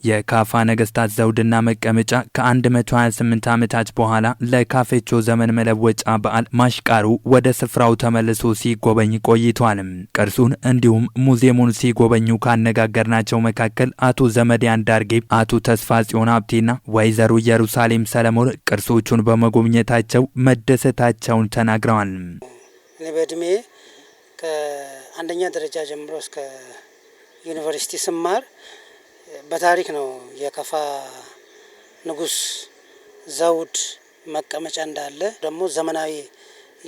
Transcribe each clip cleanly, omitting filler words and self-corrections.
የካፋ ነገስታት ዘውድና መቀመጫ ከ128 ዓመታት በኋላ ለካፌቾ ዘመን መለወጫ በዓል ማሽቃሩ ወደ ስፍራው ተመልሶ ሲጎበኝ ቆይቷል። ቅርሱን እንዲሁም ሙዚየሙን ሲጎበኙ ካነጋገርናቸው መካከል አቶ ዘመዲያን ዳርጌ፣ አቶ ተስፋ ጽዮን ሀብቴና ወይዘሮ ኢየሩሳሌም ሰለሞን ቅርሶቹን በመጎብኘታቸው መደሰታቸውን ተናግረዋል። እኔ በእድሜ ከአንደኛ ደረጃ ጀምሮ እስከ ዩኒቨርሲቲ ስማር በታሪክ ነው የካፋ ንጉስ ዘውድ መቀመጫ እንዳለ ደግሞ ዘመናዊ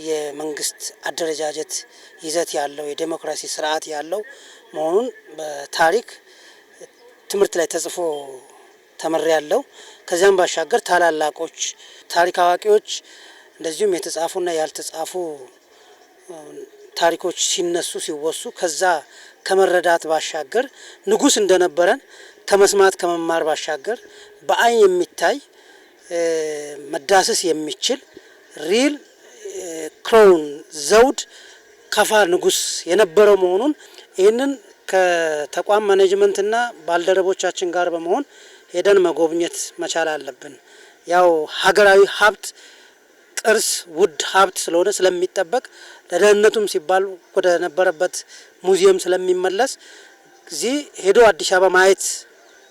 የመንግስት አደረጃጀት ይዘት ያለው የዲሞክራሲ ስርዓት ያለው መሆኑን በታሪክ ትምህርት ላይ ተጽፎ ተመሪያለው። ከዚያም ባሻገር ታላላቆች ታሪክ አዋቂዎች እንደዚሁም የተጻፉና ያልተጻፉ ታሪኮች ሲነሱ ሲወሱ ከዛ ከመረዳት ባሻገር ንጉስ እንደነበረን ከመስማት ከመማር ባሻገር በአይን የሚታይ መዳሰስ የሚችል ሪል ክራውን ዘውድ ካፋ ንጉስ የነበረው መሆኑን ይህንን ከተቋም ማኔጅመንትና ባልደረቦቻችን ጋር በመሆን ሄደን መጎብኘት መቻል አለብን። ያው ሀገራዊ ሀብት ቅርስ ውድ ሀብት ስለሆነ ስለሚጠበቅ ለደህንነቱም ሲባል ወደ ነበረበት ሙዚየም ስለሚመለስ እዚህ ሄዶ አዲስ አበባ ማየት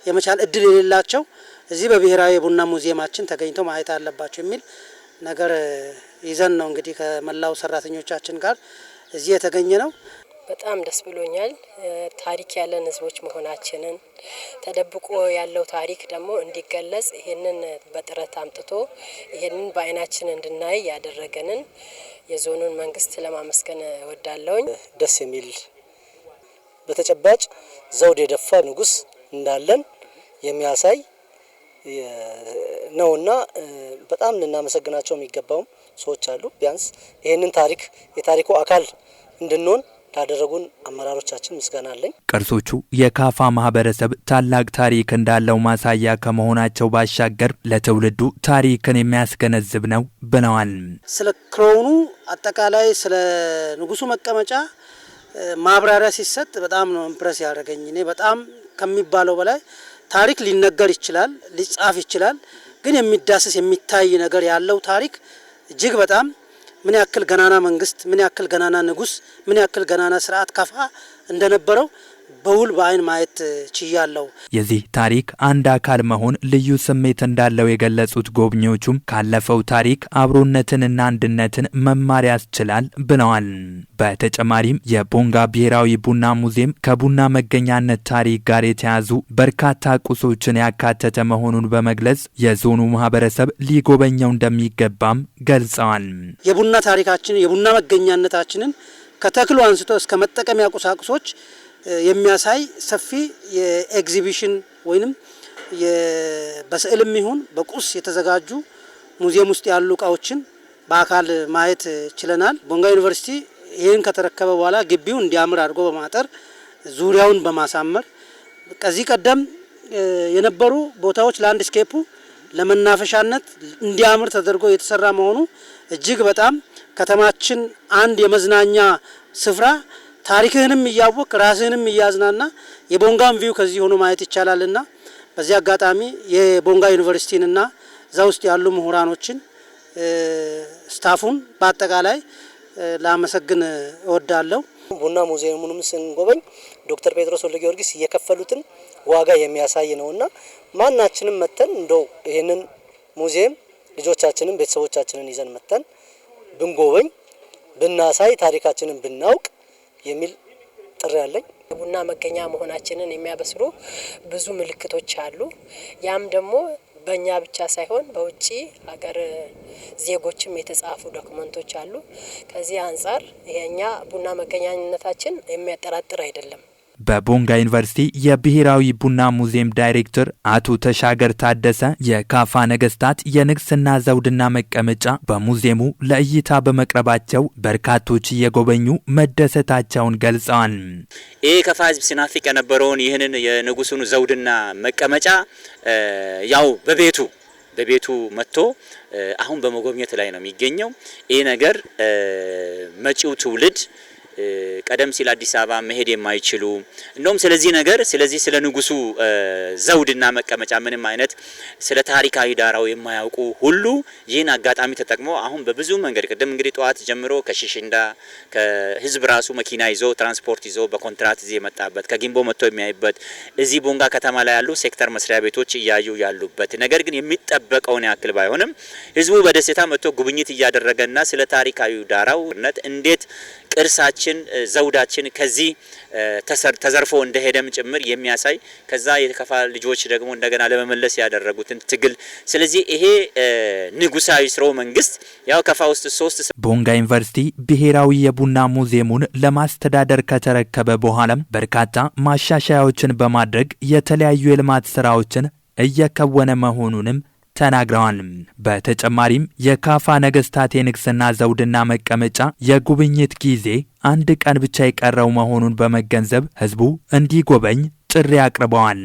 የመቻል እድል የሌላቸው እዚህ በብሔራዊ ቡና ሙዚየማችን ተገኝተው ማየት አለባቸው የሚል ነገር ይዘን ነው እንግዲህ ከመላው ሰራተኞቻችን ጋር እዚህ የተገኘ ነው። በጣም ደስ ብሎኛል። ታሪክ ያለን ህዝቦች መሆናችንን ተደብቆ ያለው ታሪክ ደግሞ እንዲገለጽ ይሄንን በጥረት አምጥቶ ይሄንን በአይናችን እንድናይ ያደረገንን የዞኑን መንግስት ለማመስገን እወዳለሁኝ። ደስ የሚል በተጨባጭ ዘውድ የደፋ ንጉስ እንዳለን የሚያሳይ ነውና በጣም ልናመሰግናቸው የሚገባው ሰዎች አሉ። ቢያንስ ይሄንን ታሪክ የታሪኩ አካል እንድንሆን ላደረጉን አመራሮቻችን ምስጋና አለኝ። ቅርሶቹ የካፋ ማህበረሰብ ታላቅ ታሪክ እንዳለው ማሳያ ከመሆናቸው ባሻገር ለትውልዱ ታሪክን የሚያስገነዝብ ነው ብለዋል። ስለ ክራውኑ አጠቃላይ ስለ ንጉሱ መቀመጫ ማብራሪያ ሲሰጥ በጣም ነው ኢምፕረስ ያደረገኝ። እኔ በጣም ከሚባለው በላይ ታሪክ ሊነገር ይችላል፣ ሊጻፍ ይችላል፣ ግን የሚዳሰስ የሚታይ ነገር ያለው ታሪክ እጅግ በጣም ምን ያክል ገናና መንግስት ምን ያክል ገናና ንጉስ ምን ያክል ገናና ስርዓት ካፋ እንደነበረው በውል በአይን ማየት ችያለሁ። የዚህ ታሪክ አንድ አካል መሆን ልዩ ስሜት እንዳለው የገለጹት ጎብኚዎቹም ካለፈው ታሪክ አብሮነትንና አንድነትን መማር ያስችላል ብለዋል። በተጨማሪም የቦንጋ ብሔራዊ ቡና ሙዚየም ከቡና መገኛነት ታሪክ ጋር የተያዙ በርካታ ቁሶችን ያካተተ መሆኑን በመግለጽ የዞኑ ማህበረሰብ ሊጎበኘው እንደሚገባም ገልጸዋል። የቡና ታሪካችን የቡና መገኛነታችንን ከተክሉ አንስቶ እስከ መጠቀሚያ ቁሳቁሶች የሚያሳይ ሰፊ የኤግዚቢሽን ወይንም በስዕልም ይሁን በቁስ የተዘጋጁ ሙዚየም ውስጥ ያሉ እቃዎችን በአካል ማየት ችለናል። ቦንጋ ዩኒቨርሲቲ ይህን ከተረከበ በኋላ ግቢው እንዲያምር አድርጎ በማጠር ዙሪያውን በማሳመር ከዚህ ቀደም የነበሩ ቦታዎች ላንድስኬፑ ለመናፈሻነት እንዲያምር ተደርጎ የተሰራ መሆኑ እጅግ በጣም ከተማችን አንድ የመዝናኛ ስፍራ ታሪክህንም እያወቅ ራስህንም እያዝናና የቦንጋን ቪው ከዚህ ሆኖ ማየት ይቻላልና በዚህ አጋጣሚ የቦንጋ ዩኒቨርሲቲንና እዛ ውስጥ ያሉ ምሁራኖችን ስታፉን በአጠቃላይ ላመሰግን እወዳለሁ። ቡና ሙዚየሙንም ስንጎበኝ ዶክተር ጴጥሮስ ወልደ ጊዮርጊስ እየከፈሉትን ዋጋ የሚያሳይ ነውና ማናችንም መተን እንደው ይሄንን ሙዚየም ልጆቻችንን ቤተሰቦቻችንን ይዘን መተን ብንጎበኝ ብናሳይ ታሪካችንን ብናውቅ የሚል ጥሪ አለኝ። ቡና መገኛ መሆናችንን የሚያበስሩ ብዙ ምልክቶች አሉ። ያም ደግሞ በእኛ ብቻ ሳይሆን በውጪ ሀገር ዜጎችም የተጻፉ ዶክመንቶች አሉ። ከዚህ አንጻር የኛ ቡና መገኛነታችን የሚያጠራጥር አይደለም። በቦንጋ ዩኒቨርሲቲ የብሔራዊ ቡና ሙዚየም ዳይሬክተር አቶ ተሻገር ታደሰ የካፋ ነገስታት የንግስና ዘውድና መቀመጫ በሙዚየሙ ለእይታ በመቅረባቸው በርካቶች እየጎበኙ መደሰታቸውን ገልጸዋል። ይህ ካፋ ህዝብ ሲናፍቅ የነበረውን ይህንን የንጉሱን ዘውድና መቀመጫ ያው በቤቱ መጥቶ አሁን በመጎብኘት ላይ ነው የሚገኘው። ይህ ነገር መጪው ትውልድ ቀደም ሲል አዲስ አበባ መሄድ የማይችሉ እንደውም ስለዚህ ስለ ንጉሱ ዘውድና መቀመጫ ምንም አይነት ስለ ታሪካዊ ዳራው የማያውቁ ሁሉ ይህን አጋጣሚ ተጠቅሞ አሁን በብዙ መንገድ ቅድም እንግዲህ ጠዋት ጀምሮ ከሽሽንዳ ከህዝብ ራሱ መኪና ይዞ ትራንስፖርት ይዞ በኮንትራት እዚህ የመጣበት ከጊምቦ መጥቶ የሚያይበት እዚህ ቦንጋ ከተማ ላይ ያሉ ሴክተር መስሪያ ቤቶች እያዩ ያሉበት ነገር ግን የሚጠበቀውን ያክል ባይሆንም ህዝቡ በደስታ መጥቶ ጉብኝት እያደረገና ስለ ታሪካዊ ዳራው እንዴት ቅርሳችን ዘውዳችን ከዚህ ተዘርፎ እንደሄደም ጭምር የሚያሳይ ከዛ የከፋ ልጆች ደግሞ እንደገና ለመመለስ ያደረጉትን ትግል ስለዚህ ይሄ ንጉሳዊ ስርወ መንግስት ያው ከፋ ውስጥ 3 ቦንጋ ዩኒቨርሲቲ ብሔራዊ የቡና ሙዚየሙን ለማስተዳደር ከተረከበ በኋላም በርካታ ማሻሻያዎችን በማድረግ የተለያዩ የልማት ስራዎችን እየከወነ መሆኑንም ተናግረዋል። በተጨማሪም የካፋ ነገስታት የንግስና ዘውድና መቀመጫ የጉብኝት ጊዜ 1 ቀን ብቻ የቀረው መሆኑን በመገንዘብ ህዝቡ እንዲጎበኝ ጥሪ አቅርበዋል።